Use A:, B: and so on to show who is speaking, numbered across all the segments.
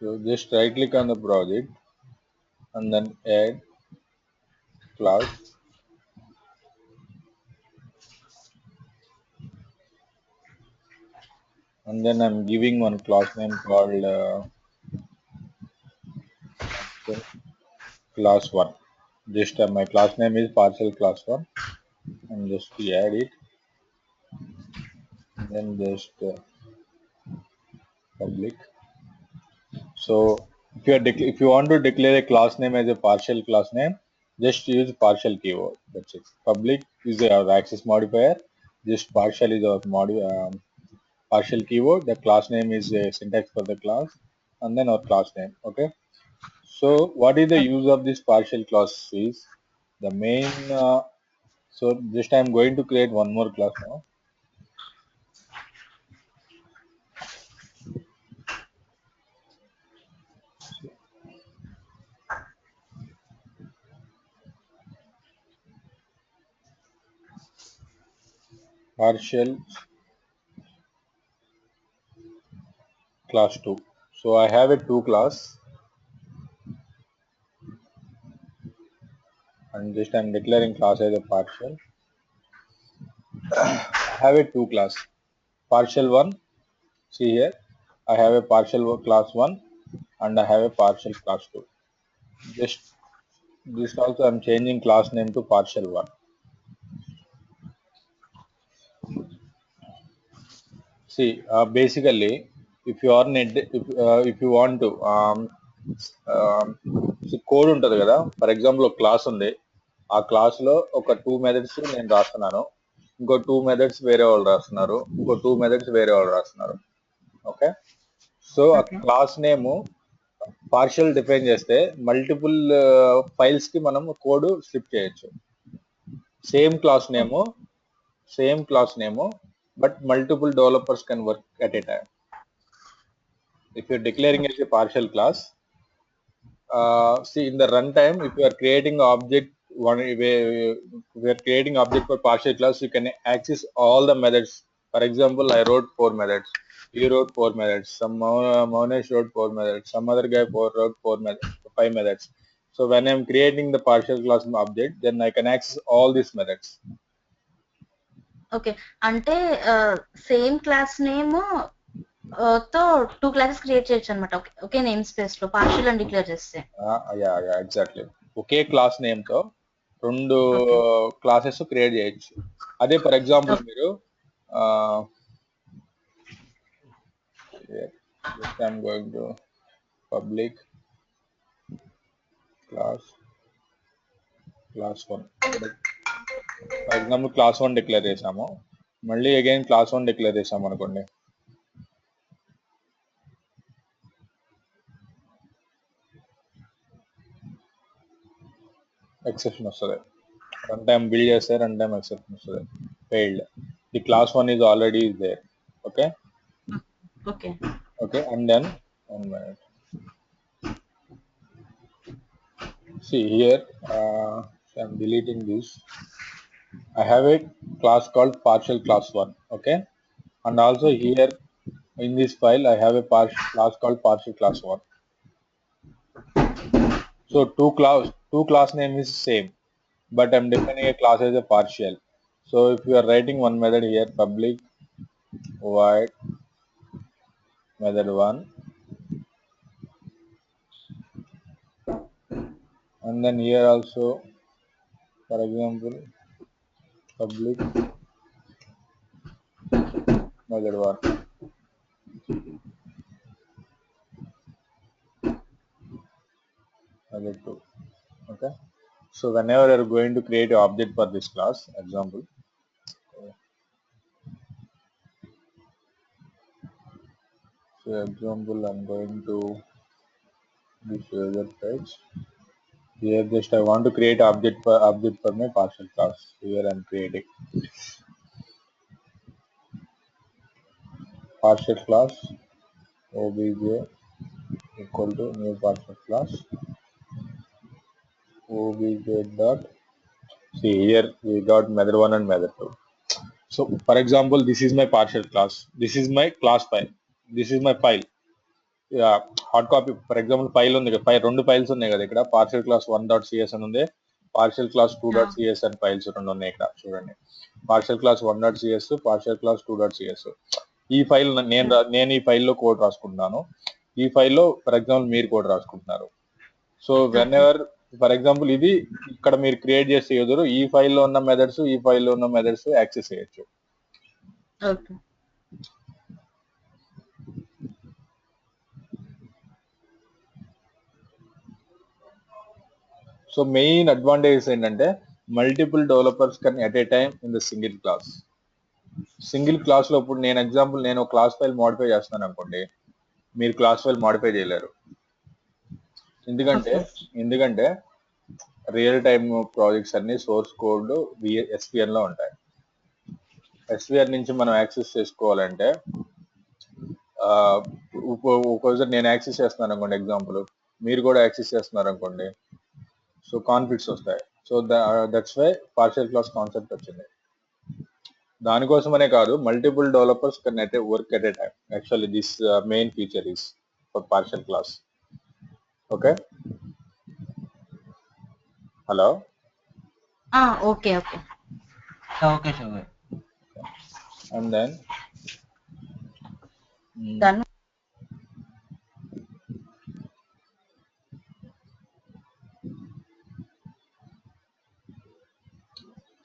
A: So just right click on the project and then add class, and then I'm giving one class name called class 1. Just my class name is partial class 1, and just add it, and then just public. So if you want to declare a class name as a partial class name, just use partial keyword. That's it. Public is our access modifier. Just partial is our partial keyword. The class name is a syntax for the class, and then our class name. Okay. So what is the use of this partial class is the main. So just I'm going to create one more class now. Partial class 2. So I have a 2 class, and just I'm declaring class as a partial. I have a 2 class, partial 1. See here, I have a partial class 1 and I have a partial class 2. Just this also I'm changing class name to partial 1. See, basically, if you are if you want to code ఉంటుంది కదా, for example ఒక class ఉంది, ఆ class లో ఒక 2 methods నేను రాస్తున్నాను, ఇంకో 2 మెథడ్స్ వేరే వాళ్ళు రాస్తున్నారు, ఇంకో 2 మెథడ్స్ వేరే వాళ్ళు రాస్తున్నారు. ఓకే, సో ఆ క్లాస్ నేమ్ పార్షియల్ డిఫైన్ చేస్తే మల్టిపుల్ ఫైల్స్ కి మనం కోడ్ స్ట్రిప్ చేయొచ్చు. Same class name but multiple developers can work at a time. If you're declaring as a partial class, see in the runtime, if you are creating object we are creating object for partial class, you can access all the methods. For example, I wrote 4 methods, you wrote 4 methods, Monesh wrote 4 methods, some other guy wrote 5 methods. So when I'm creating the partial class object, then I can access all these methods.
B: Okay, అంటే same class name తో 2 classes create చేయొచ్చు అనమాట. Okay, name space లో partial అని declare చేస్తే.
A: Exactly, ఒకే class name తో 2 classes create చేయొచ్చు. అదే ఫర్ ఎగ్జాంపుల్ మీరు I'm going to public class 1. For example class 1 declare చేసాము, మళ్ళీ అగైన్ క్లాస్ 1 డిక్లేర్ చేసాము అనుకోండి, ఎక్సెప్షన్ వస్తుంది. రన్ టైమ్ బిల్డ్ చేస్తే రన్ టైమ్ ఎక్సెప్షన్ వస్తుంది, failed. The class 1 is already there. Okay, and then 1 minute. See here, I'm deleting this. I have a class called partial class 1. Okay, and also here in this file I have a class called partial class 1. So two class name is same, but I'm defining a class as a partial. So if you are writing one method here, public void method 1, and then here also, for example, public method 1, method 2. Okay, so whenever you're going to create an object for this class, example, so example, I'm going to this user page. Here just I want to create object for my partial class. Here I'm creating partial class obj equal to new partial class obj dot. See here we got method 1 and method 2. So for example, this is my partial class, this is my class file, this is my file. Hard copy for example file ఉంది కదా, రెండు files ఉన్నాయి కదా ఇక్కడ, partial class 1.cs అని ఉంది, partial class 2.cs అని files రెండు ఉన్నాయి ఇక్కడ చూడండి. Partial class 1.cs, partial class 2.cs. ఈ ఫైల్ నేను ఈ ఫైల్లో కోడ్ రాసుకుంటున్నాను, ఈ ఫైల్లో ఫర్ ఎగ్జాంపుల్ మీరు కోడ్ రాసుకుంటున్నారు. So whenever for example ఇది ఇక్కడ మీరు క్రియేట్ చేసే ఎదురు ఈ ఫైల్లో ఉన్న మెథడ్స్ ఈ ఫైల్లో ఉన్న మెథడ్స్ యాక్సెస్ చేయొచ్చు. సో మెయిన్ అడ్వాంటేజెస్ ఏంటంటే multiple developers can at a time in the single class. Single class లో ఇప్పుడు నేను ఎగ్జాంపుల్ నేను క్లాస్ ఫైల్ మోడిఫై చేస్తున్నాను అనుకోండి, మీరు క్లాస్ ఫైల్ మోడిఫై చేయలేరు. ఎందుకంటే రియల్ టైమ్ ప్రాజెక్ట్స్ అన్ని సోర్స్ కోడ్ SVN లో ఉంటాయి. SVN నుంచి మనం యాక్సెస్ చేసుకోవాలంటే ఒకసారి నేను యాక్సెస్ చేస్తున్నాను అనుకోండి, ఎగ్జాంపుల్ మీరు కూడా యాక్సెస్ చేస్తున్నారు అనుకోండి, సో కాన్ఫ్లిక్ట్స్ వస్తాయి. So that's why partial class concept వచ్చింది. దానికోసమనే కాదు, multiple developers can work at a time. Actually this main feature is for partial class. Okay, hello,
B: okay
A: and then
B: done.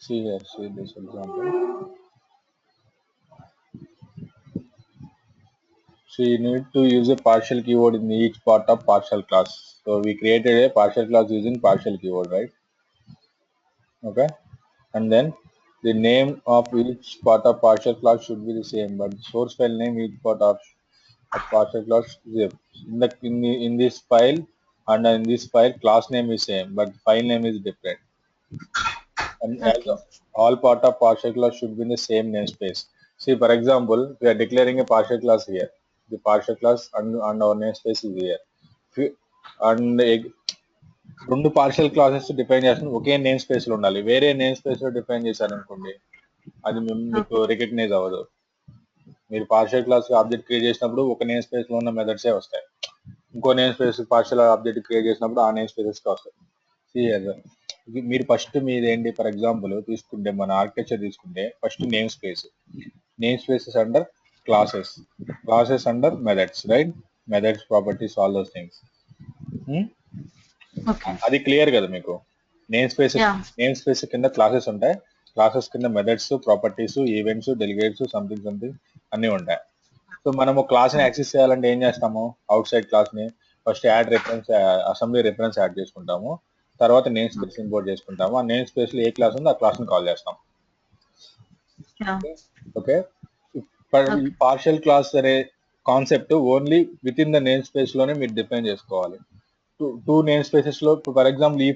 A: see this example. So you need to use a partial keyword in each part of partial class. So we created a partial class using partial keyword, right? Okay, and then the name of each part of partial class should be the same, but the source file name each part of partial class is in this file, and in this file class name is same but file name is different. And as all part of partial class should be in the same namespace. See, for example, we are declaring a partial class here. The partial class and our namespace is here. And రెండు partial classes define చేస్తున్న ఒకే name space లో ఉండాలి. వేరే name space లో define చేశారు అనుకోండి, అది మీకు రికగ్నైజ్ అవ్వదు. మీరు పార్షియల్ క్లాస్ ఆబ్జెక్ట్ క్రియేట్ చేసినప్పుడు ఒక నేమ్ స్పేస్ లో ఉన్న మెథడ్సే వస్తాయి, ఇంకో name space partial object create చేసినప్పుడు ఆ నేమ్ స్పేసెస్ వస్తాయి. మీరు ఫస్ట్ మీది ఏంటి, ఫర్ ఎగ్జాంపుల్ తీసుకుంటే మన ఆర్కిటెక్చర్ తీసుకుంటే first name spaces under classes under methods, right? Methods, properties, all those things. అది క్లియర్ కదా మీకు? నేమ్ స్పేస్ కింద క్లాసెస్ ఉంటాయి, క్లాసెస్ కింద methods, properties, events, delegates, something అన్ని ఉంటాయి. సో మనము క్లాస్ ని యాక్సెస్ చేయాలంటే ఏం చేస్తాము, అవుట్ సైడ్ క్లాస్ ని ఫస్ట్ అసెంబ్లీ రెఫరెన్స్ యాడ్ చేసుకుంటాము, తర్వాత నేమ్ స్పేస్ ఇంపోర్ట్ చేసుకుంటాము. ఆ నేమ్ స్పేస్ లో ఏ క్లాస్ ఉందో ఆ క్లాస్ ని కాల్ చేస్తాం. ఓకే, పార్షియల్ క్లాస్ అనే concept only with in the name space లోనే మీరు డిఫైన్ చేసుకోవాలి. టూ నేమ్ స్పేసెస్ లో ఫర్ ఎగ్జాంపుల్ ఈ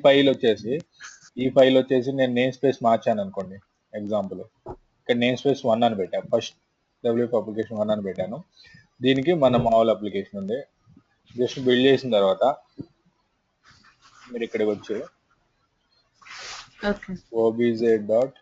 A: ఫైల్ వచ్చేసి నేను నేమ్ స్పేస్ మార్చాను అనుకోండి, ఎగ్జాంపుల్ ఇక్కడ నేమ్ స్పేస్ 1 అని పెట్టాను, ఫస్ట్ WP అప్లికేషన్ 1 అని పెట్టాను. దీనికి మన మామూలు అప్లికేషన్ ఉంది. జస్ట్ బిల్డ్ చేసిన తర్వాత మీరు ఇక్కడికి వచ్చి obj డాట్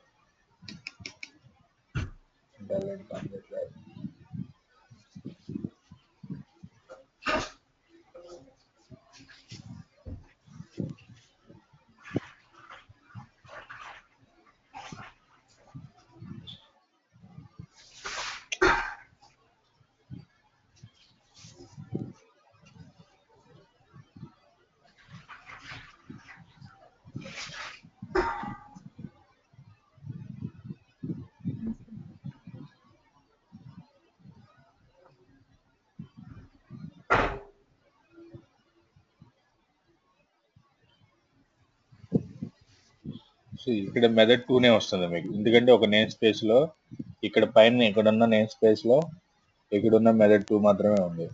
A: ఇక్కడ మెథడ్ 2నే వస్తుంది మీకు, ఎందుకంటే ఒక నేమ్ స్పేస్ లో ఇక్కడ పైన ఇక్కడున్న నేమ్ స్పేస్ లో ఇక్కడున్న మెథడ్ 2 మాత్రమే ఉంది.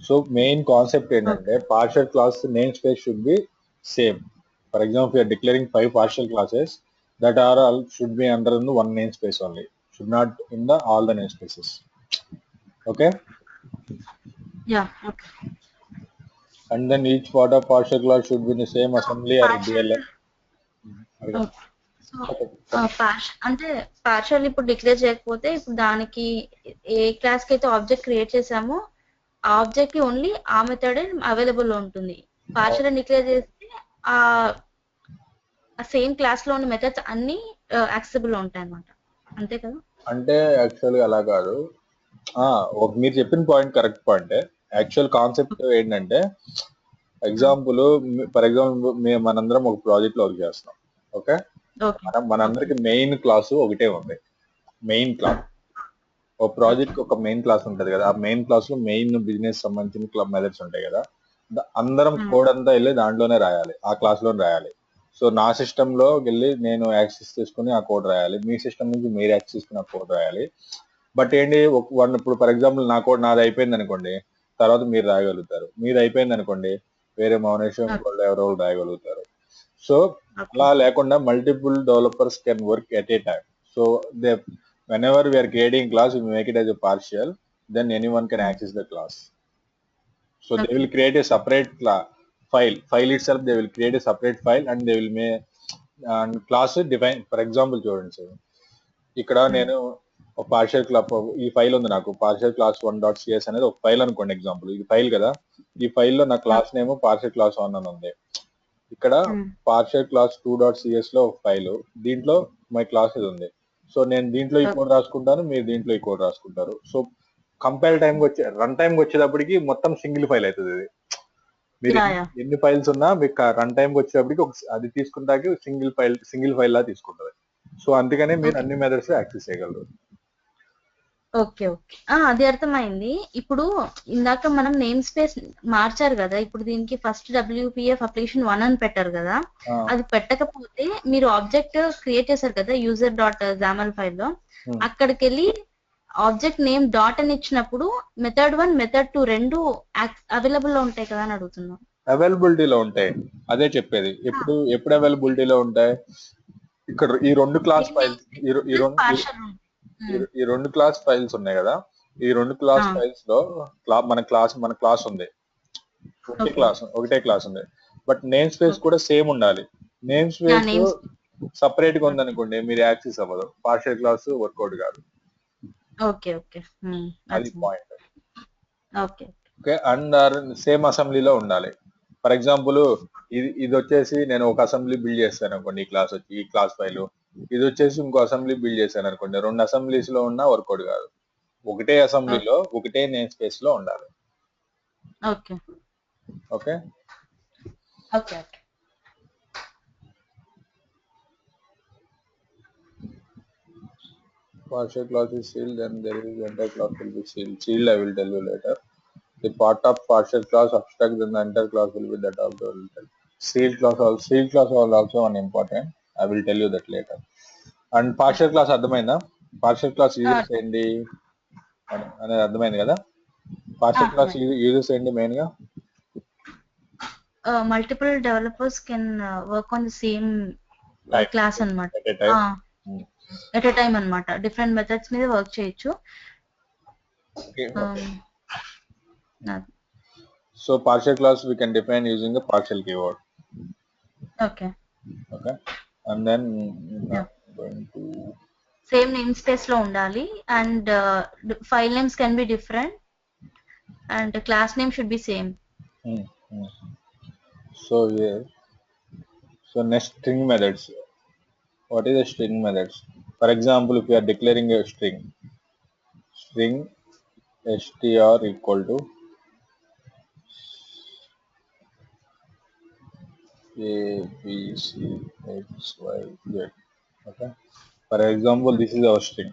A: సో మెయిన్ కాన్సెప్ట్ ఏంటంటే partial class namespace should be same. For example you're declaring 5 partial classes that are all should be under in one namespace only, should not in the all the namespaces. Okay, and then each part of partial class should be in the same assembly or DLL.
B: అంటే partial ఇప్పుడు declare చేయకపోతే ఇప్పుడు దానికి ఏ class కి అయితే object create చేసామో object కి only ఆ మెథడ్ అవైలబుల్ లో ఉంటుంది. పార్షియల్ డిక్లేర్ చేస్తే ఆ సేమ్ క్లాస్ లో ఉన్న మెథడ్స్ అన్ని యాక్సెసిబుల్ లో ఉంటాయి అన్నమాట. అంతే కదా?
A: అంటే యాక్చువల్గా అలా కాదు. మీరు చెప్పిన పాయింట్ కరెక్ట్ పాయింటే. యాక్చువల్ కాన్సెప్ట్ ఏంటంటే ఎగ్జాంపుల్, ఫర్ ఎగ్జాంపుల్ మనందరం ఒక ప్రాజెక్ట్ లో వర్క్ చేస్తున్నాం. ఓకే, మనందరికి మెయిన్ క్లాసు ఒకటే ఉంది. మెయిన్ క్లాస్ ఒక ప్రాజెక్ట్ ఒక మెయిన్ క్లాస్ ఉంటది కదా. ఆ మెయిన్ క్లాస్ లో మెయిన్ బిజినెస్ సంబంధించిన మెథడ్స్ ఉంటాయి కదా. అందరం కోడ్ అంతా వెళ్ళి దాంట్లోనే రాయాలి, ఆ క్లాస్ లోనే రాయాలి. సో నా సిస్టమ్ లో వెళ్ళి నేను యాక్సెస్ చేసుకుని ఆ కోడ్ రాయాలి, మీ సిస్టమ్ నుంచి మీరు యాక్సెస్ చేసుకుని ఆ కోడ్ రాయాలి. బట్ ఏంటి, ఇప్పుడు ఫర్ ఎగ్జాంపుల్ నా కోడ్ నాది అయిపోయింది అనుకోండి, తర్వాత మీరు రాయగలుగుతారు. మీది అయిపోయింది అనుకోండి, వేరే మౌనేశ్వరం వాళ్ళు ఎవరో రాయగలుగుతారు. సో అలా లేకుండా multiple developers can work at a time. So they whenever we are creating class, we make it as a partial, then anyone can access the class. So they will create a separate file itself, they will create a separate file and they will make class define. For example చూడండి sir, ఇక్కడ నేను ఒక partial class, ఈ file ఉంది నాకు, partial class 1.cs అనేది ఒక file అనుకోండి. ఎగ్జాంపుల్ ఇది ఫైల్ కదా. ఈ ఫైల్లో నా క్లాస్ నేమ్ పార్షియల్ క్లాస్ 1 అని ఉంది. ఇక్కడ పార్షియల్ క్లాస్ 2.cs లో ఒక ఫైల్, దీంట్లో మై క్లాస్ ఇది ఉంది. సో నేను దీంట్లో ఈ కోడ్ రాసుకుంటాను, మీరు దీంట్లో ఈ కోడ్ రాసుకుంటారు. సో కంపైల్ టైంకి వచ్చే రన్ టైంకి వచ్చేటప్పటికి మొత్తం సింగిల్ ఫైల్ అవుతుంది. ఇది మీరు ఎన్ని ఫైల్స్ ఉన్నా మీకు రన్ టైంకి వచ్చేటప్పటికి అది తీసుకుంటాకి సింగిల్ ఫైల్ లా తీసుకుంటుంది. సో అందుకనే మీరు అన్ని మెథడ్స్ యాక్సెస్ చేయగలరు.
B: ఓకే ఓకే, అది అర్థమైంది. ఇప్పుడు ఇందాక మనం నేమ్ స్పేస్ మార్చారు కదా, ఇప్పుడు దీనికి ఫస్ట్ WPF అప్లికేషన్ 1 అని పెట్టారు కదా. అది పెట్టకపోతే మీరు ఆబ్జెక్ట్ క్రియేట్ చేశారు కదా user.xaml ఫైల్లో, అక్కడికి వెళ్ళి ఆబ్జెక్ట్ నేమ్ డాట్ అని ఇచ్చినప్పుడు మెథడ్ 1 మెథడ్ 2 రెండు అవైలబుల్ లో ఉంటాయి కదా అని అడుగుతున్నాం.
A: అవైలబిలిటీలో ఉంటాయి, అదే చెప్పేది. ఎప్పుడు అవైలబిలిటీలో ఉంటాయి? ఇక్కడ ఈ రెండు క్లాస్ ఫైల్స్, ఈ రెండు క్లాస్ ఫైల్స్ ఉన్నాయి కదా. ఈ రెండు క్లాస్ ఫైల్స్ లో మన క్లాస్ ఉంది, ఒకటే క్లాస్ ఉంది. బట్ నేమ్ స్పేస్ కూడా సేమ్ ఉండాలి. నేమ్ స్పేస్ సపరేట్ గా ఉందనుకోండి, మీరు యాక్సెస్ అవ్వదు, పార్షియల్ క్లాస్ వర్కౌట్ కాదు.
B: ఓకే ఓకే,
A: అది point.
B: Okay
A: okay, and same అసెంబ్లీలో ఉండాలి. ఫర్ ఎగ్జాంపుల్ ఇది వచ్చేసి నేను ఒక అసెంబ్లీ బిల్డ్ చేస్తాను అనుకోండి, ఈ క్లాస్ వచ్చి ఈ క్లాస్ ఫైల్, ఇది వచ్చేసి ఇంకో అసెంబ్లీ బిల్డ్ చేశాను అనుకోండి, రెండు అసెంబ్లీస్ లో ఉన్నా వర్కౌట్ కాదు. ఒకటే అసెంబ్లీలో ఒకటే నేమ్ స్పేస్ లో ఉండాలి.
B: Okay
A: okay
B: okay okay.
A: Partial clause is sealed, then there is entire clause will be sealed. Sealed, I will tell you later. The part of partial clause abstract, then the entire clause will be that of the sealed clause. Sealed clause is also one important. I will tell you that later. And partial clause అర్థమైందా? Partial clause users ఏంటి అనేది అర్థమైంది కదా. Partial class users ఏంటి main గా?
B: Multiple developers can work on the same class అన్నమాట. At a time అన్నమాట, different methods మీద వర్క్ చేయొచ్చు.
A: So partial class we can define using a partial keyword.
B: Okay.
A: Okay. And then going to
B: same namespace లో ఉండాలి, and file names can be different and the class name should be same.
A: So here, so next string methods. What is a string methods? For example, if you are declaring a string str equal to a b c x y z. Okay, for example, this is our string.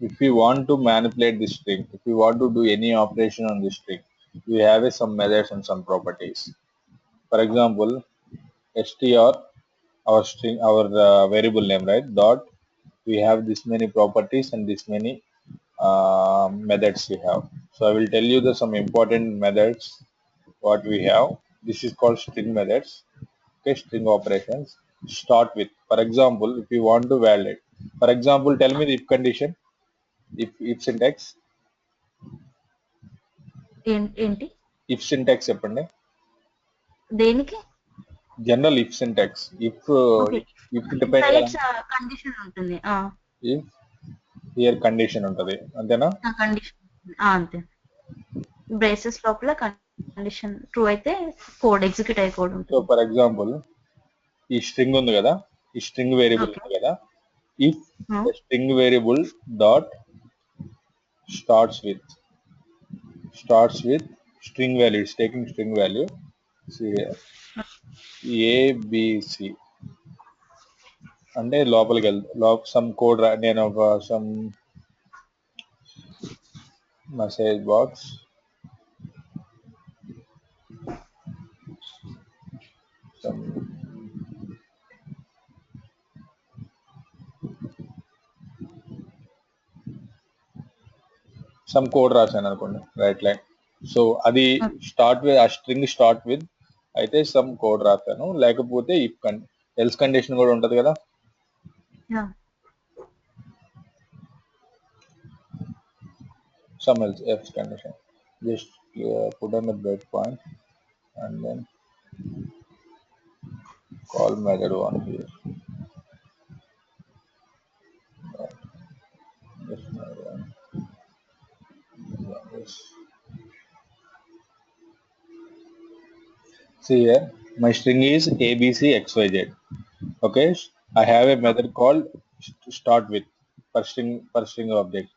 A: If we want to manipulate this string, if we want to do any operation on this string, we have some methods and some properties. For example, str, our string, our variable name, right? Dot, we have this many properties and this many methods we have. So I will tell you some important methods what we have. This is called string methods. Okay, string operations. Start with, for example, if you want to validate, for example, tell me the if condition. If syntax
B: ఏంటి?
A: if syntax చెప్పండి
B: దేనికి?
A: General if syntax. if
B: depend condition ఉంటుంది.
A: if here condition ఉంటది, అంతేనా?
B: Condition అంతే. Braces లోపల condition true అయితే code execute అయ్యే కోడ్
A: సో
B: ఉంటుంది.
A: ఫర్ ఎగ్జాంపుల్ ఈ స్ట్రింగ్ ఉంది కదా, ఈ స్ట్రింగ్ వేరియబుల్
B: Okay.
A: ఉంది కదా, if
B: Hmm.
A: String variable dot starts with string value, it's taking string value. See here, ABC అంటే లోపలికి వెళ్తా సమ్ కోడ్ నేను ఒక some message box some code రాశాను అనుకోండి, రైట్ లైన్. సో అది స్టార్ట్ విత్, ఆ స్ట్రింగ్ స్టార్ట్ విత్ అయితే సమ్ కోడ్ రాశాను, లేకపోతే ఇఫ్ ఎల్స్ కండిషన్ కూడా ఉంటది కదా.
B: Yeah.
A: Some else condition, just put on the breakpoint and then call method one here. This method one. This. See here, my string is abcxyz. Okay, I have a method called start with per string object.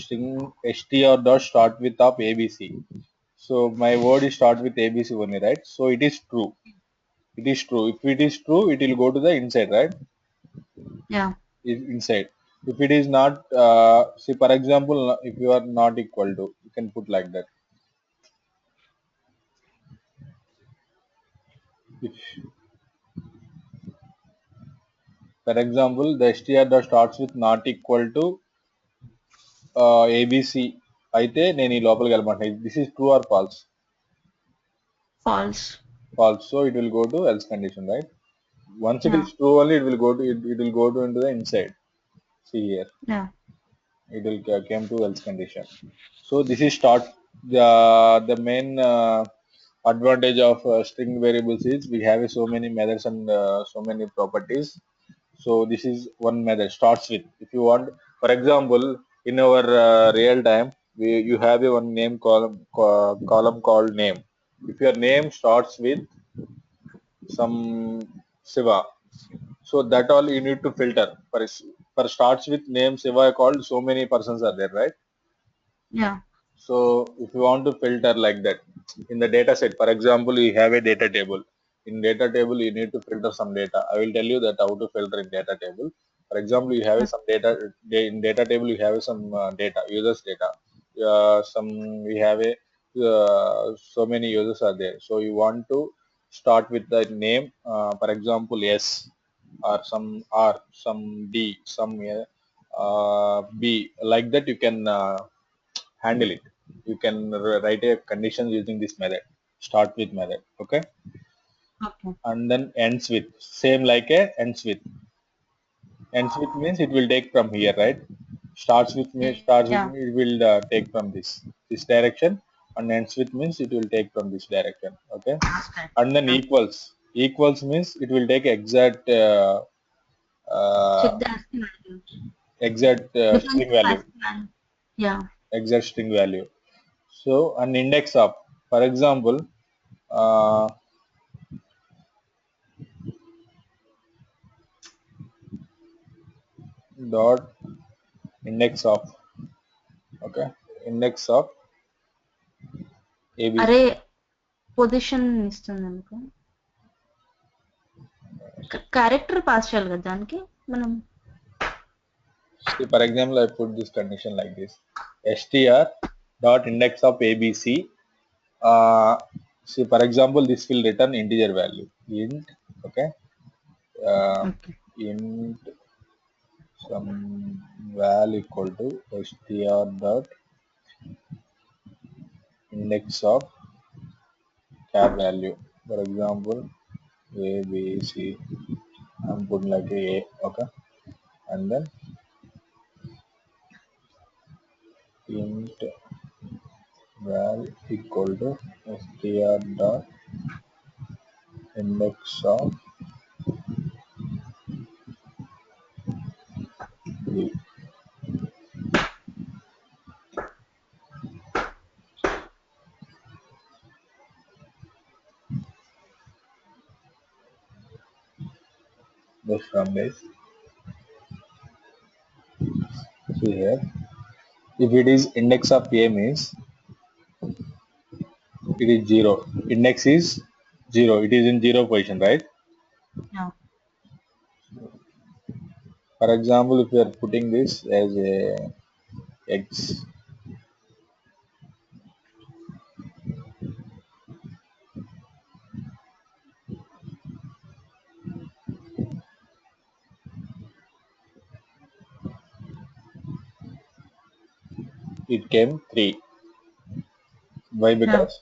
A: String str dot start with of abc. So my word is start with abc only, right? So it is true. It is true. If it is true, it will go to the inside, right?
B: Yeah.
A: Inside. If it is not, see for example, if you are not equal to, you can put like that. If, for example, the str dot starts with not equal to abc అయితే నేను ఈ లోపలికి వెళ్ళమంటాను. This is true or false?
B: False.
A: False. So it will go to else condition, right? Once it is true only, it will go to it will go to into the inside. See here.
B: Yeah.
A: It will came to else condition. So this is start. The main advantage of string variables is we have so many methods and so many properties. So this is one method starts with. If you want, for example, in our real time, you have a one name column called name. If your name starts with some Siva, so that all you need to filter. For starts with name Siva called, so many persons are there, right?
B: Yeah.
A: So if you want to filter like that in the data set, for example, you have a data table. In data table, you need to filter some data. I will tell you that how to filter in data table. For example, you have some data in data table. You have some data, users data. Some we have a so many users are there. So you want to start with the name. For example, S or some R, some D, some B. Like that, you can handle it. You can write a condition using this method, start with method. Okay.
B: Okay.
A: And then ends with, same like a ends with. Ends with means it will take from here, right? Starts with me, it will take from this direction, and ends with means it will take from this direction. Okay. And then equals means it will take exact
B: Check the ASCII value.
A: exact string value.
B: Yeah.
A: Exact string value. So an index of, for example, dot index of, okay, index of abc.
B: అరే position ఇస్తుంది అనుకో, character pass చేయాలి కదా దానికి మనం.
A: See, for example, I put this condition like this: str dot index of abc. See, for example, this will return integer value int. Okay.
B: Okay.
A: Int some val equal to str dot index of char value. For example, abc. I'm putting like a, okay, and then int val equal to str dot index of b. Just from this. See here. If it is index of A means it is 0. Index is 0. It is in 0 position, right?
B: Yeah.
A: For example, if you are putting this as a x, it came 3. Why? Because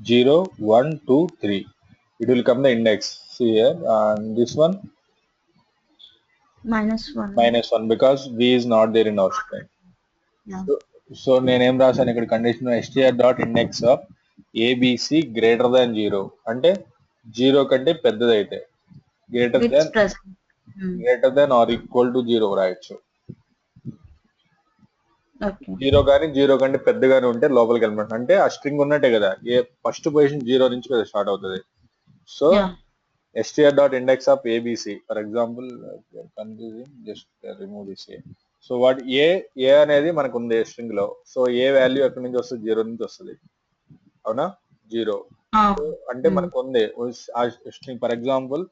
A: 0, 1, 2, 3. It will come the index. See here, and this one
B: -1.
A: -1 because v is not there in our string.
B: Yeah.
A: So నేనేం రాశాను ఇక్కడ condition str dot index of ABC greater than 0 అంటే 0 కంటే పెద్దదైతే greater
B: It's
A: than
B: present.
A: Or equal to 0 రాయొచ్చు.
B: Okay.
A: 0 కానీ 0 కంటే పెద్దగానే ఉంటే లోపలికి వెళ్ళమంట అంటే ఆ స్ట్రింగ్ ఉన్నట్టే కదా. ఏ ఫస్ట్ పొజిషన్ 0 నుంచి కదా స్టార్ట్ అవుతుంది. So
B: Yeah.
A: str dot index of abc, for example, confusing, just remove this a. So what a అనేది మనకు ఉంది స్ట్రింగ్ లో. సో ఏ వాల్యూ ఎక్కడి నుంచి వస్తుంది? 0 నుంచి వస్తుంది, అవునా? 0 అంటే మనకు ఉంది ఆ string. For example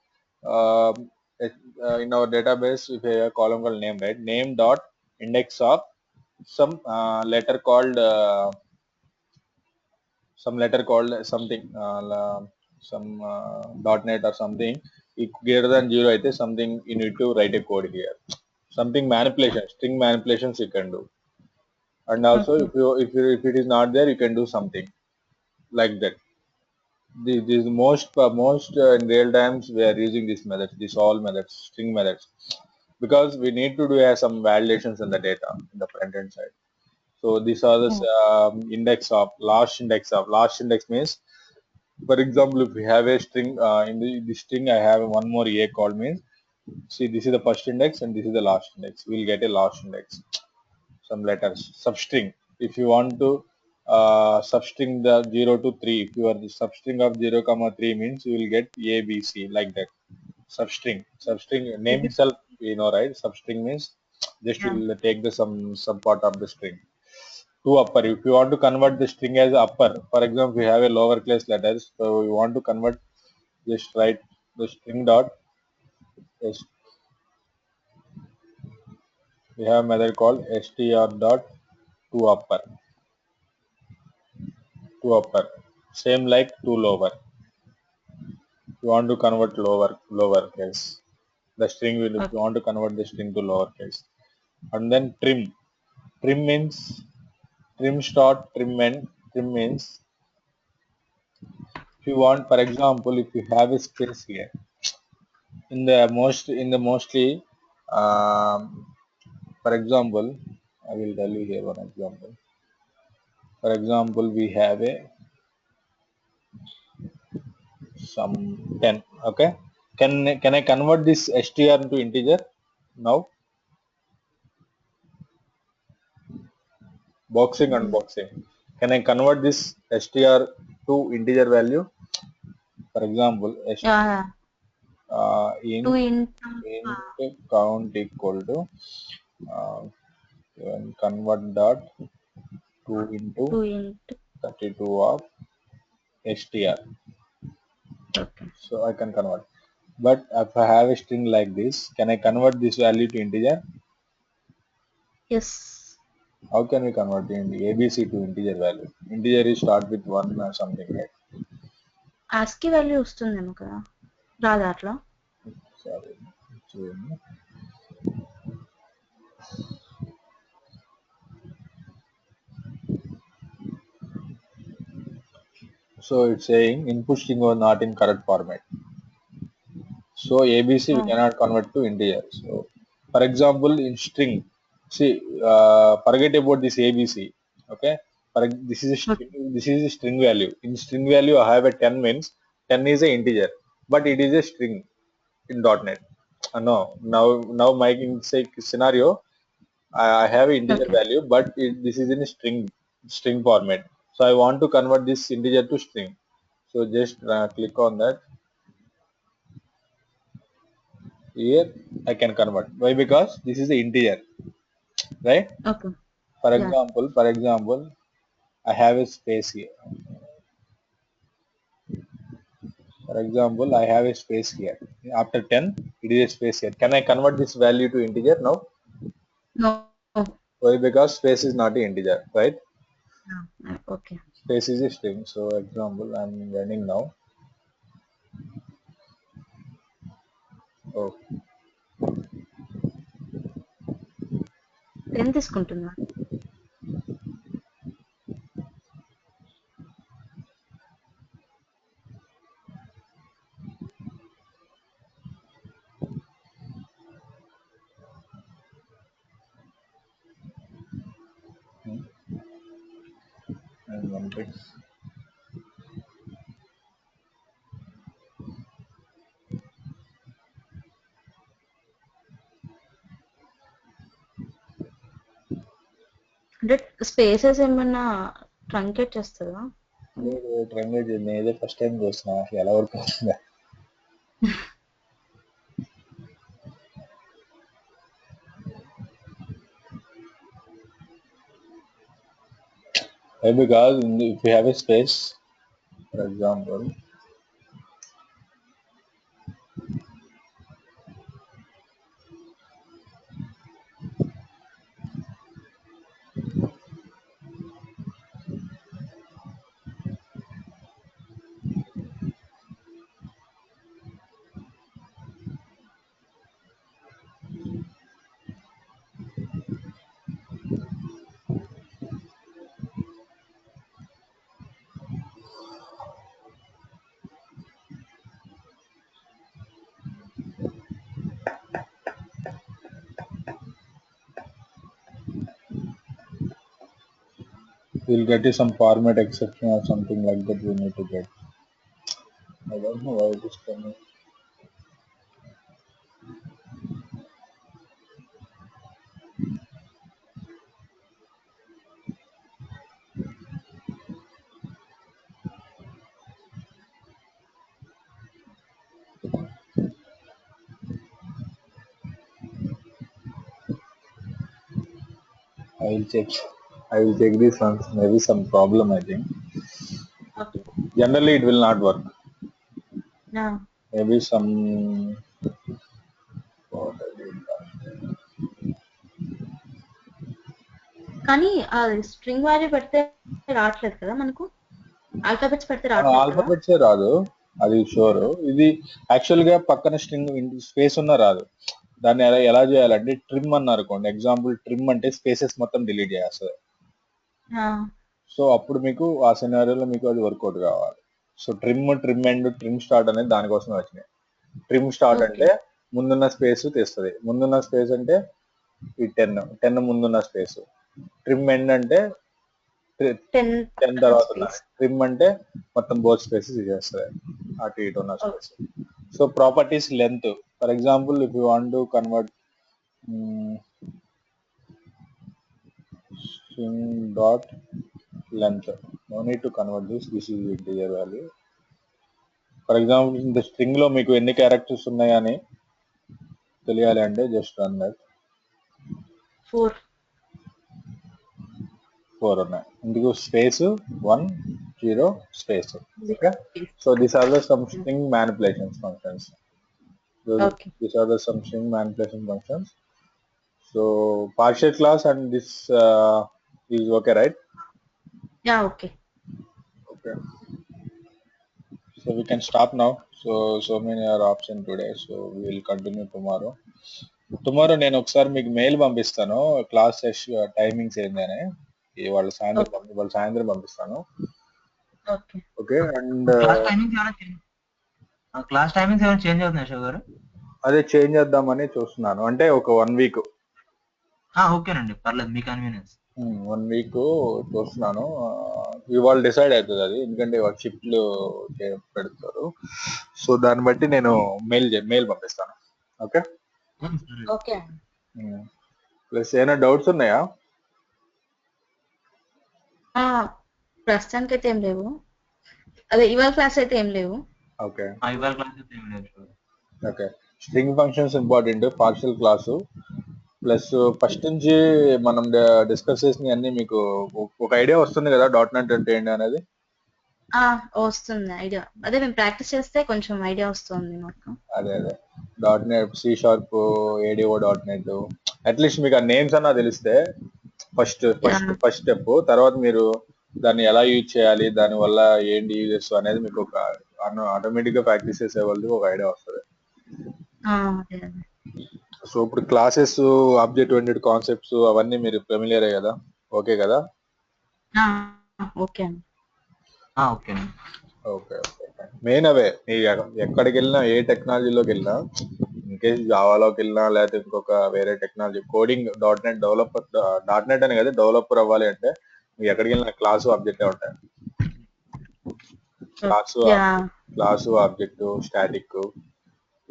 A: in our database if a column called name, right? Name dot index of some letter called something, some .NET or something. If greater than 0 అయితే something you need to write a code here. Something manipulation, string manipulations you can do. And also if it is not there, you can do something like that. This is most in real times we are using these methods, these all methods, string methods, because we need to do some validations in the data in the front end side. So these are the index of last index means, for example, if we have a string in the string I have one more a called means, see this is the first index and this is the last index. We'll get a last index, some letters, substring. If you want to substring the 0 to 3, if you are the substring of 0 comma 3 means you will get a b c like that. Substring name itself, you know, right? Substring means just you will take the some part of the string to upper. If you want to convert the string as upper, for example, we have a lower case letters, so you want to convert, just write the string dot s. We have a method called str dot to upper, same like to lower. You want to convert lower case the string will, if you want to convert the string to lower case. And then trim means trim start, trim end. Trim means if you want, for example, if you have a space here in the mostly for example, I will tell you here one example. For example, we have a some 10. Okay, can I convert this str into integer now? Boxing, unboxing. Can I convert this str to integer value? For example, int count equal to convert dot 2 into 32 of str.
B: Okay.
A: So I can convert. But if I have a string like this, can I convert this value to integer?
B: Yes.
A: How can we convert the abc to integer value? Integer is start with 1 or something, right?
B: ASCII value వస్తుందేమో కదా, రాదా అట్లా?
A: Sorry. So it's saying input string was not in correct format. So ABC we cannot convert to integer. So for example, in string, see, forget about this ABC. Okay, this is a string value. In string value, I have a 10 means 10 is a integer, but it is a string in .NET. No, now my scenario, I have an integer value, but this is in a string format. So I want to convert this integer to string. So just click on that. Here I can convert. Why? Because this is the integer, right?
B: Okay.
A: For
B: Yeah.
A: example, I have a space here. For example, I have a space here. After 10, it is a space here. Can I convert this value to integer? No.
B: No.
A: Why? Because space is not an integer, right?
B: Yeah. Okay.
A: Space is a string. So example, I'm running now. Oh,
B: 10 తీసుకుంటున్నా.
A: and one bit.
B: అంటే spaces ఏమన్నా truncate చేస్తుందా?
A: లేదు truncate నేనే first time చూస్తున్నా అసలు ఎలా work అవుతుందా. Because if you have a space, for example, we'll get you some format exception or something like that we need to get. I don't know why it is coming. I will check this once. Maybe some problem, I think.
B: Okay.
A: Generally, it will not work.
B: Yeah.
A: Maybe some.
B: కానీ అది string value పెడితే రావట్లేదు కదా మనకు, alphabets పెడితే రావట్లేదు కదా.
A: ఆల్ఫాబెట్సే రాదు, అది షూర్. ఇది యాక్చువల్ గా పక్కన స్ట్రింగ్ స్పేస్ ఉన్నా రాదు. దాన్ని ఎలా చేయాలంటే ట్రిమ్ అన్నారు అనుకోండి. ఎగ్జాంపుల్ ట్రిమ్ అంటే స్పేసెస్ మొత్తం డిలీట్ చేస్తుంది. సో అప్పుడు మీకు ఆ సినారియోలో మీకు అది వర్కౌట్ కావాలి. So trim end trim start అనేది దానికోసం వచ్చినాయి. ట్రిమ్ స్టార్ట్ అంటే ముందున్న స్పేస్ తీస్తుంది. ముందున్న స్పేస్ అంటే ఈ 10 ముందున్న స్పేస్. ట్రిమ్ ఎండ్ అంటే 10 తర్వాత ట్రిమ్ అంటే మొత్తం బోత్ స్పేసెస్ చేస్తుంది, అటు ఇటు ఉన్న space. So properties length, for example if you want to convert string dot length, no need to convert this is integer value. For example ఇంత స్ట్రింగ్ లో మీకు ఎన్ని క్యారెక్టర్స్ ఉన్నాయని తెలియాలి అంటే జస్ట్ రన్ దట్. 4 ఉన్నాయి. ఇందుకు space 1 0 space. Okay, so these are the some string manipulations functions. These are the some string manipulation functions. So partial class and this is okay, right?
B: Yeah, okay.
A: So we can stop now. So many are options today, so we will continue tomorrow. నేను ఒకసారి మీకు mail పంపిస్తాను, class timings ఏంటనే. ఇవాళ సాయంత్రం పంపిస్తాను. Okay. And
C: class timings ఏమైనా change అవుతున్నాయి శివ గారు?
A: అదే చేంజ్ చేద్దామని చూస్తున్నాను, అంటే ఒక 1 వీక్.
C: ఓకేనండి, పర్లేదు, మీ కన్వీనియన్స్.
A: 1 వీక్ చూస్తున్నాను. ఇవాళ డిసైడ్ అవుతుంది అది, ఎందుకంటే ఇవాళ షిఫ్ట్లు పెడతారు. సో దాన్ని బట్టి నేను మెయిల్ పంపిస్తాను. ఓకే. ప్లస్ ఏమైనా డౌట్స్ ఉన్నాయా?
B: ప్రస్తుతానికి అయితే ఏం లేవు. అదే ఇవాళ క్లాస్ అయితే ఏం లేవు.
A: ఓకే.
C: ఇవాళ క్లాస్ అయితే ఏం లేవు.
A: Okay. String functions important, partial class plus first నుంచి మనం డిస్కస్ చేసిన అన్ని మీకు ఒక ఐడియా వస్తుంది కదా డాట్ నెట్ అంటే ఏంటి అనేది.
B: వస్తుంది ఐడియా. అదే మేము ప్రాక్టీస్ చేస్తే కొంచెం ఐడియా వస్తుంది మాకు.
A: అదే dot net, C sharp, ADO dot net, at least మీకు ఆ నేమ్స్ అన్నా తెలిస్తే ఫస్ట్ స్టెప్. తర్వాత మీరు దాన్ని ఎలా యూజ్ చేయాలి, దాని వల్ల ఏంటి యూజెస్ అనేది మీకు ఒక ఆటోమేటిక్ గా ప్రాక్టీస్ చేసే వాళ్ళకి ఒక ఐడియా వస్తుంది. సో ఇప్పుడు క్లాసెస్, ఆబ్జెక్ట్ ఓరియంటెడ్ కాన్సెప్ట్స్ అవన్నీ మీరు ఫెమిలియర్ కదా, ఓకే కదా?
B: ఓకే అండి.
C: Okay
A: okay. మెయిన్ అవే ఎక్కడికి వెళ్ళినా, ఏ టెక్నాలజీలోకి వెళ్ళినా, ఇన్కేస్ జావాలోకి వెళ్ళినా లేకపోతే ఇంకొక వేరే technology, coding dot net developer, dot net అని కదా డెవలపర్ అవ్వాలి అంటే మీకు ఎక్కడికి వెళ్ళినా క్లాసు ఆబ్జెక్టే ఉంటాయి. క్లాసు ఆబ్జెక్ట్, స్టాటిక్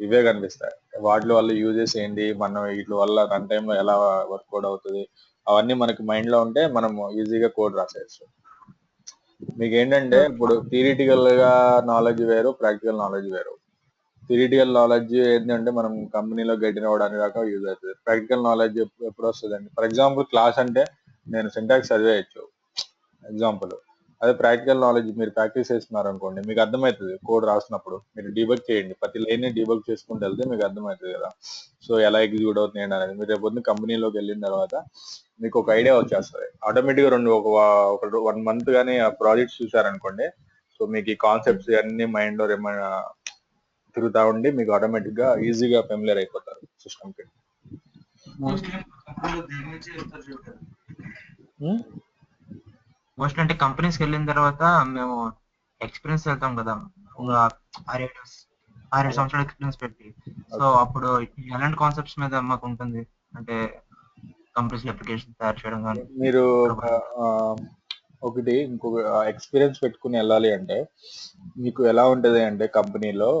A: ఇవే కనిపిస్తాయి. వాటి వల్ల యూజెస్ ఏంటి, మనం వీటి వల్ల రన్ టైమ్ లో ఎలా వర్కౌట్ అవుతుంది, అవన్నీ మనకి మైండ్ లో ఉంటే మనం ఈజీగా కోడ్ రాసేయచ్చు. మీకు ఏంటంటే ఇప్పుడు థియరిటికల్ గా నాలెడ్జ్ వేరు, ప్రాక్టికల్ నాలెడ్జ్ వేరు. థియరిటికల్ నాలెడ్జ్ ఏంటంటే మనం కంపెనీలో గెటిన్ అవ్వడానికి దాకా యూజ్ అవుతుంది. ప్రాక్టికల్ నాలెడ్జ్ ఎప్పుడు వస్తుందండి? ఫర్ ఎగ్జాంపుల్ క్లాస్ అంటే నేను సింటాక్స్ చదివేయచ్చు ఎగ్జాంపుల్. అదే ప్రాక్టికల్ నాలెడ్జ్ మీరు ప్రాక్టీస్ చేస్తున్నారు అనుకోండి, మీకు అర్థమవుతుంది. కోడ్ రాసినప్పుడు మీరు డీబగ్ చేయండి, ప్రతి లైన్ డీబగ్ చేసుకుంటూ వెళ్తే మీకు అర్థమవుతుంది కదా, సో ఎలా ఎగ్జిక్యూట్ అవుతుంది అనేది. మీరు రేపు కంపెనీలోకి వెళ్ళిన తర్వాత మీకు ఒక ఐడియా వచ్చేస్తుంది ఆటోమేటిక్గా. ఒక 1 month కానీ ఆ ప్రాజెక్ట్స్ చూసారనుకోండి, సో మీకు ఈ కాన్సెప్ట్స్ అన్ని మైండ్ లో తిరుగుతా ఉండి మీకు ఆటోమేటిక్ గా ఈజీగా ఫెమిలియర్ అయిపోతారు సిస్టమ్ కి.
C: మోస్ట్ అంటే కంపెనీస్కి వెళ్ళిన తర్వాత మేము ఎక్స్పీరియన్స్ వెళ్తాం కదా, ఒక 6-7 సంవత్సరాల ఎక్స్పీరియన్స్ పెట్టి. సో అప్పుడు ఎలాంటి కాన్సెప్ట్స్ మీద మాకు ఉంటుంది అంటే కంపెనీస్ అప్లికేషన్ తయారు చేయడం కానీ?
A: మీరు ఒకటి ఇంకొక ఎక్స్పీరియన్స్ పెట్టుకుని వెళ్ళాలి అంటే మీకు ఎలా ఉంటది అంటే కంపెనీలో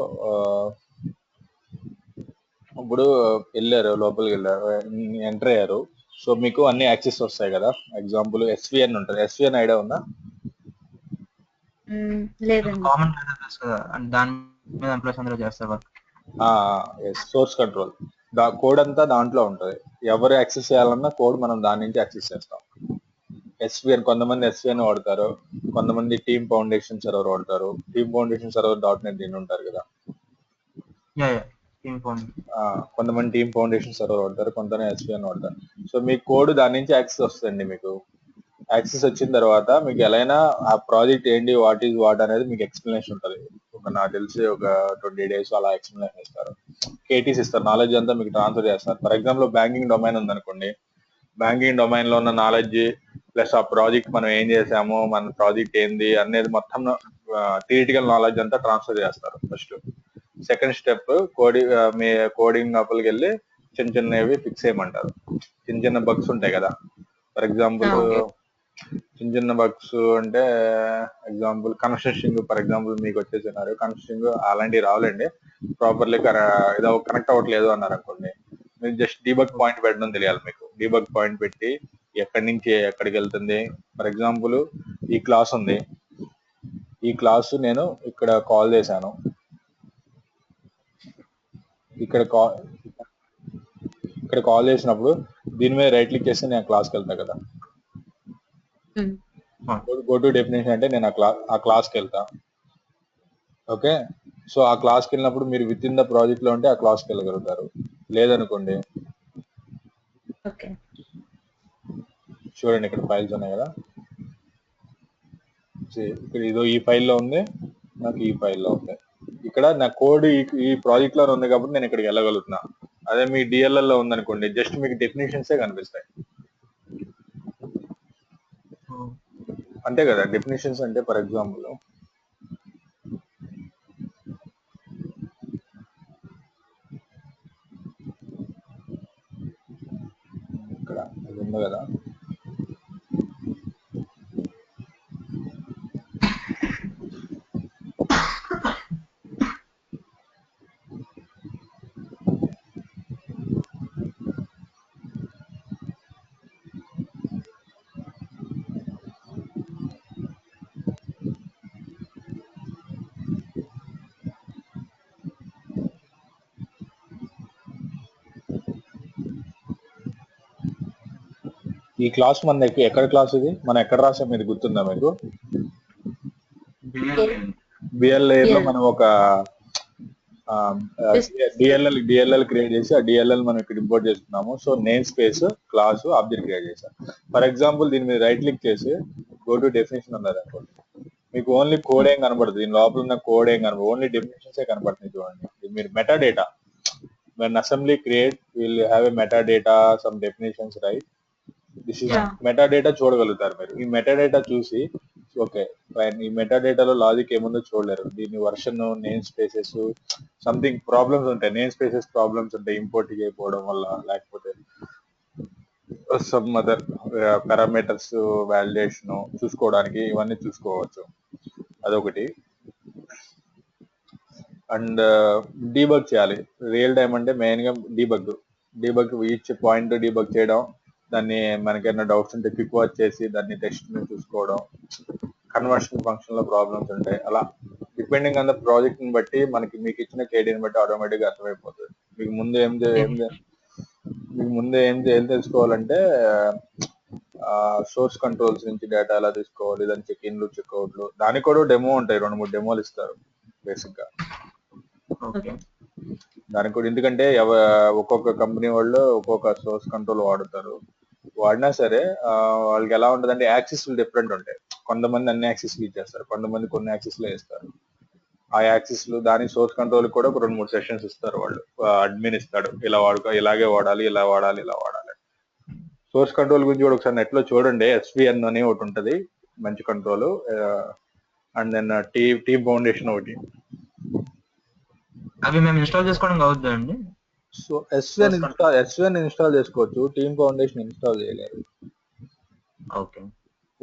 A: ఇప్పుడు వెళ్ళారు, లోపలికి వెళ్ళారు, ఎంటర్ అయ్యారు, సో మీకు అన్ని యాక్సెస్ వస్తాయి కదా. ఎగ్జాంపుల్ ఎస్విఎన్ ఉంటుంది. ఎస్విఎన్ ఐడియా ఉందా?
C: కామన్ కదా, దాని మీద ఎంప్లాయీస్ అందరూ చేస్తారు.
A: సోర్స్ కంట్రోల్ కోడ్ అంతా దాంట్లో ఉంటది. ఎవరు యాక్సెస్ చేయాలన్నా కోడ్ మనం దాని నుంచి యాక్సెస్ చేస్తాం. ఎస్విఎన్ కొంతమంది ఎస్విఎన్ వాడతారు, కొంతమంది టీమ్ ఫౌండేషన్ సర్వర్ వాడతారు. Team foundation server dot net దీని ఉంటారు కదా, కొంతమంది టీమ్ ఫౌండేషన్ సర్వర్ వాడతారు, కొంతమంది ఎస్విఎన్ వాడతారు. సో మీ కోడ్ దాని నుంచి యాక్సెస్ వస్తుంది. మీకు యాక్సెస్ వచ్చిన తర్వాత మీకు ఎలా ఆ ప్రాజెక్ట్ ఏంటి, వాట్ ఈజ్ వాట్ అనేది మీకు ఎక్స్ప్లెనేషన్ ఉంటుంది. నాకు తెలిసి ఒక 20 days అలా ఎక్స్ప్లెనేషన్ ఇస్తారు, కేటీస్ ఇస్తారు, నాలెడ్జ్ అంతా మీకు ట్రాన్స్ఫర్ చేస్తారు. ఫర్ ఎగ్జాంపుల్ బ్యాంకింగ్ డొమైన్ ఉందనుకోండి, బ్యాంకింగ్ డొమైన్ లో ఉన్న నాలెడ్జ్ ప్లస్ ఆ ప్రాజెక్ట్ మనం ఏం చేసాము, మన ప్రాజెక్ట్ ఏంది అనేది మొత్తం థియరిటికల్ నాలెడ్జ్ అంతా ట్రాన్స్ఫర్ చేస్తారు ఫస్ట్. సెకండ్ స్టెప్ మీ కోడింగ్ లోపలికి వెళ్ళి చిన్న చిన్నవి ఫిక్స్ చేయమంటారు. చిన్న చిన్న బగ్స్ ఉంటాయి కదా, ఫర్ ఎగ్జాంపుల్ చిన్న చిన్న బగ్స్ అంటే ఎగ్జాంపుల్ కన్స్ట్రక్షన్, ఫర్ ఎగ్జాంపుల్ మీకు వచ్చేసినారు కన్స్ట్రక్షన్ అలాంటివి రావాలండి, ప్రాపర్లీ ఏదో కనెక్ట్ అవ్వట్లేదు అన్నారు అనుకోండి, మీరు జస్ట్ డీబగ్ పాయింట్ పెట్టడం తెలియాలి. మీకు డీబగ్ పాయింట్ పెట్టి ఎక్కడి నుంచి ఎక్కడికి వెళ్తుంది. ఫర్ ఎగ్జాంపుల్ ఈ క్లాస్ ఉంది, ఈ క్లాస్ నేను ఇక్కడ కాల్ చేశాను, ఇక్కడ కాల్ చేసినప్పుడు దీని మీద రైట్ క్లిక్ చేస్తే నేను క్లాస్కి వెళ్తా కదా. గో టు డెఫినేషన్ అంటే నేను ఆ క్లాస్కి వెళ్తా. ఓకే, సో ఆ క్లాస్కి వెళ్ళినప్పుడు మీరు విత్ ఇన్ ద ప్రాజెక్ట్ లో ఉంటే ఆ క్లాస్కి వెళ్ళగలుగుతారు. లేదనుకోండి, చూడండి ఇక్కడ ఫైల్స్ ఉన్నాయి కదా, ఇక్కడ ఇదో ఈ ఫైల్లో ఉంది, నాకు ఈ ఫైల్లో ఉంది. ఇక్కడ నా కోడ్ ఈ ప్రాజెక్ట్ లో ఉంది కాబట్టి నేను ఇక్కడికి వెళ్ళగలుగుతున్నా. అదే మీ డిఎల్ఎల్ లో ఉందనుకోండి, జస్ట్ మీకు డెఫినేషన్సే కనిపిస్తాయి. అంతే కదా, డెఫినేషన్స్ అంటే ఫర్ ఎగ్జాంపుల్ ఇక్కడ అది ఉంది కదా, ఈ క్లాస్ మన ఎక్కడ క్లాస్ ఇది, మనం ఎక్కడ రాసాం ఇది గుర్తుందా మీకు? బిఎల్ లేయర్ లో మనం ఒక డిఎల్ఎల్ క్రియేట్ చేసి ఆ డిఎల్ఎల్ మనం ఇక్కడ ఇంపోర్ట్ చేస్తున్నాము. So name space class object create చేసాం. ఫర్ ఎగ్జాంపుల్ దీని మీద రైట్ క్లిక్ చేసి గో టు డెఫినేషన్ ఉన్నది అనుకోండి, మీకు ఓన్లీ కోడ్ ఏం కనబడుతుంది, దీని లోపల ఉన్న కోడ్ ఏం కనబడుతుంది, ఓన్లీ డెఫినేషన్స్ ఏ కనబడుతుంది. చూడండి మీరు meta data when assembly create will have a metadata, some definitions, right? This is metadata చూడగలుగుతారు మీరు. ఈ metadata చూసి ఓకే ఫైన్, ఈ metadata లో లాజిక్ ఏముందో చూడలేరు. దీని version, name spaces, something problems ఉంటాయి, నేమ్ స్పేసెస్ ప్రాబ్లమ్స్ ఉంటాయి ఇంపోర్ట్ చేయకపోవడం వల్ల, లేకపోతే సమ్ అదర్ పారామీటర్స్ వాలిడేషన్ చూసుకోవడానికి ఇవన్నీ చూసుకోవచ్చు. అదొకటి. అండ్ డీబగ్ చేయాలి రియల్ టైం అంటే మెయిన్ గా డీబగ్ ఈచ్ పాయింట్ డీబగ్ చేయడం, దాన్ని మనకైనా డౌట్స్ ఉంటే క్విక్ వాచ్ చేసి దాన్ని టెస్ట్ మీద చూసుకోవడం, కన్వర్షన్ ఫంక్షన్ లో ప్రాబ్లమ్స్ ఉంటాయి. అలా డిపెండింగ్ ఆన్ ద ప్రాజెక్ట్ ని బట్టి మనకి మీకు ఇచ్చిన కేడీని బట్టి ఆటోమేటిక్ గా అర్థమైపోతుంది. మీకు ముందు ఏం తెలుసుకోవాలంటే సోర్స్ కంట్రోల్స్ నుంచి డేటా ఎలా తీసుకోవాలి, దాని చెక్ ఇన్లు చెక్అవుట్లు, దానికి కూడా డెమో ఉంటాయి, 2-3 డెమోలు ఇస్తారు బేసిక్ గా దానికి కూడా. ఎందుకంటే ఒక్కొక్క కంపెనీ వాళ్ళు ఒక్కొక్క సోర్స్ కంట్రోల్ వాడుతారు. వాడినా సరే వాళ్ళకి ఎలా ఉంటుంది అంటే యాక్సిస్ డిఫరెంట్ ఉంటాయి. కొంతమంది అన్ని యాక్సిస్ ఇచ్చేస్తారు, కొంతమంది కొన్ని యాక్సిస్ లో ఇస్తారు. ఆ యాక్సిస్ లో దాని సోర్స్ కంట్రోల్ కూడా 2-3 సెషన్స్ ఇస్తారు వాళ్ళు. అడ్మిన్ ఇస్తాడు, ఇలా వాడుకో, ఇలాగే వాడాలి, ఇలా వాడాలి, ఇలా వాడాలి. సోర్స్ కంట్రోల్ గురించి కూడా ఒకసారి నెట్ లో చూడండి. ఎస్విఎన్ అని ఒకటి ఉంటది మంచి control. And then team foundation ఒకటి.
C: అవి మేము ఇన్స్టాల్ చేసుకోవడం అవుతుందా అండి?
A: సో ఎస్విఎన్ ఇన్స్టాల్ చేసుకోవచ్చు, టీమ్ ఫౌండేషన్ ఇన్స్టాల్ చేయలేదు.
C: ఓకే,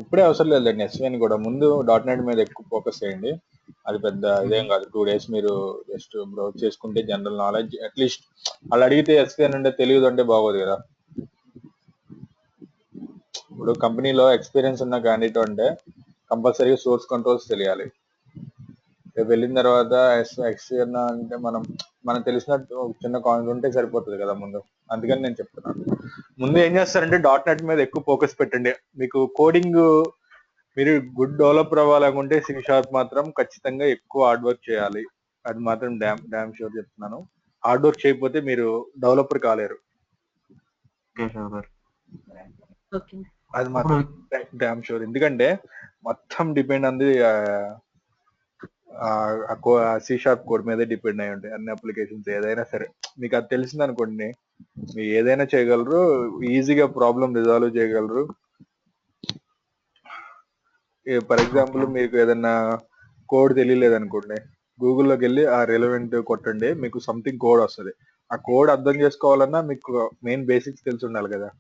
A: ఇప్పుడే అవసరం లేదండి ఎస్విఎన్ కూడా. ముందు .NET మీద ఎక్కువ ఫోకస్ చేయండి. అది పెద్ద ఇదేం కాదు. 2 days మీరు జస్ట్ బ్రౌజ్ చేసుకుంటే జనరల్ నాలెడ్జ్ అట్లీస్ట్. వాళ్ళు అడిగితే ఎస్విఎన్ అంటే తెలియదు అంటే బాగోదు కదా. ఇప్పుడు కంపెనీలో ఎక్స్పీరియన్స్ ఉన్న క్యాండిడేట్ అంటే కంపల్సరీగా సోర్స్ కంట్రోల్స్ తెలియాలి. రేపు వెళ్ళిన తర్వాత ఎక్స్ఎన్ అంటే మనం తెలిసినట్టు చిన్న కాన్సెప్ట్ ఉంటే సరిపోతుంది కదా ముందు. అందుకని నేను చెప్తున్నాను, ముందు ఏం చేస్తారంటే .NET మీద ఎక్కువ ఫోకస్ పెట్టండి. మీకు కోడింగ్, మీరు గుడ్ డెవలపర్ అవ్వాలనుకుంటే C# మాత్రం ఖచ్చితంగా ఎక్కువ హార్డ్ వర్క్ చేయాలి. అది మాత్రం డామ్ షూర్ చెప్తున్నాను. హార్డ్ వర్క్ చేయకపోతే మీరు డెవలపర్ కాలేరు. అది మాత్రం డామ్ షూర్. ఎందుకంటే మొత్తం డిపెండ్ అంది C# కోడ్ మీద డిపెండ్ అయి ఉంటాయి అన్ని అప్లికేషన్స్. ఏదైనా సరే మీకు అది తెలిసింది అనుకోండి, మీరు ఏదైనా చేయగలరు, ఈజీగా ప్రాబ్లం రిజాల్వ్ చేయగలరు. ఫర్ ఎగ్జాంపుల్ మీకు ఏదైనా కోడ్ తెలియలేదు అనుకోండి, గూగుల్లోకి వెళ్ళి ఆ రిలవెంట్ కొట్టండి, మీకు సంథింగ్ కోడ్ వస్తుంది. ఆ కోడ్ అర్థం చేసుకోవాలన్నా మీకు మెయిన్ బేసిక్స్ తెలిసి ఉండాలి కదా.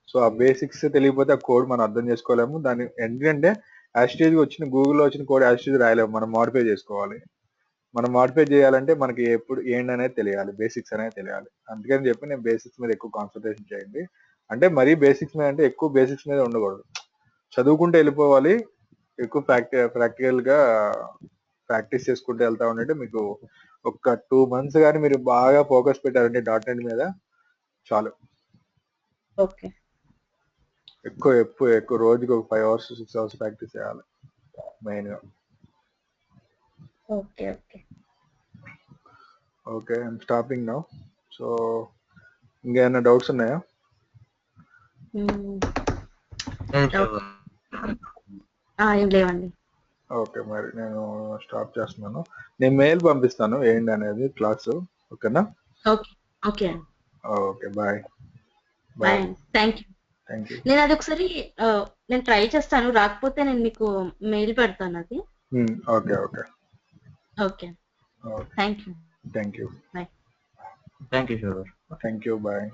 A: సో ఆ బేసిక్స్ తెలియకపోతే ఆ కోడ్ మనం అర్థం చేసుకోలేము. దాని ఎందుకంటే యాస్టేజ్ వచ్చిన గూగుల్లో వచ్చిన కోడ్ యాస్టేజ్ రాయలేము, మనం మాడిఫై చేసుకోవాలి. మనం మాడిఫై చేయాలంటే మనకి ఎప్పుడు ఏంటి అనేది తెలియాలి, బేసిక్స్ అనేది తెలియాలి. అందుకని చెప్పి నేను బేసిక్స్ మీద ఎక్కువ కాన్సన్ట్రేషన్ చేయండి. అంటే మరీ బేసిక్స్ మీద అంటే ఎక్కువ బేసిక్స్ మీద ఉండకూడదు, చదువుకుంటూ వెళ్ళిపోవాలి. ఎక్కువ ప్రాక్టికల్ గా ప్రాక్టీస్ చేసుకుంటూ వెళ్తా ఉంటే మీకు ఒక 2 months కానీ మీరు బాగా ఫోకస్ పెట్టారంటే .NET మీద చాలు.
B: ఓకే,
A: ఎక్కువ రోజుకి ఒక 5 hours 6 hours ప్రాక్టీస్ చేయాలి మెయిన్ గా.
B: Okay okay
A: okay, I'm stopping now. So ఇంకేమైనా డౌట్స్ ఉన్నాయా?
B: ఏం లేవండి.
A: ఓకే, మరి నేను స్టాప్ చేస్తున్నాను. నేను మెయిల్ పంపిస్తాను ఏంటి అనేది క్లాస్. ఓకేనా?
B: Okay
A: okay, bye.
B: Bye, thank you. నేను అది ఒకసారి నేను ట్రై చేస్తాను, రాకపోతే నేను మీకు మెయిల్ పెడతాను అది.
A: Okay okay
B: okay, thank you.
A: Thank you.
B: Bye.
C: Thank you.
A: Thank you, bye.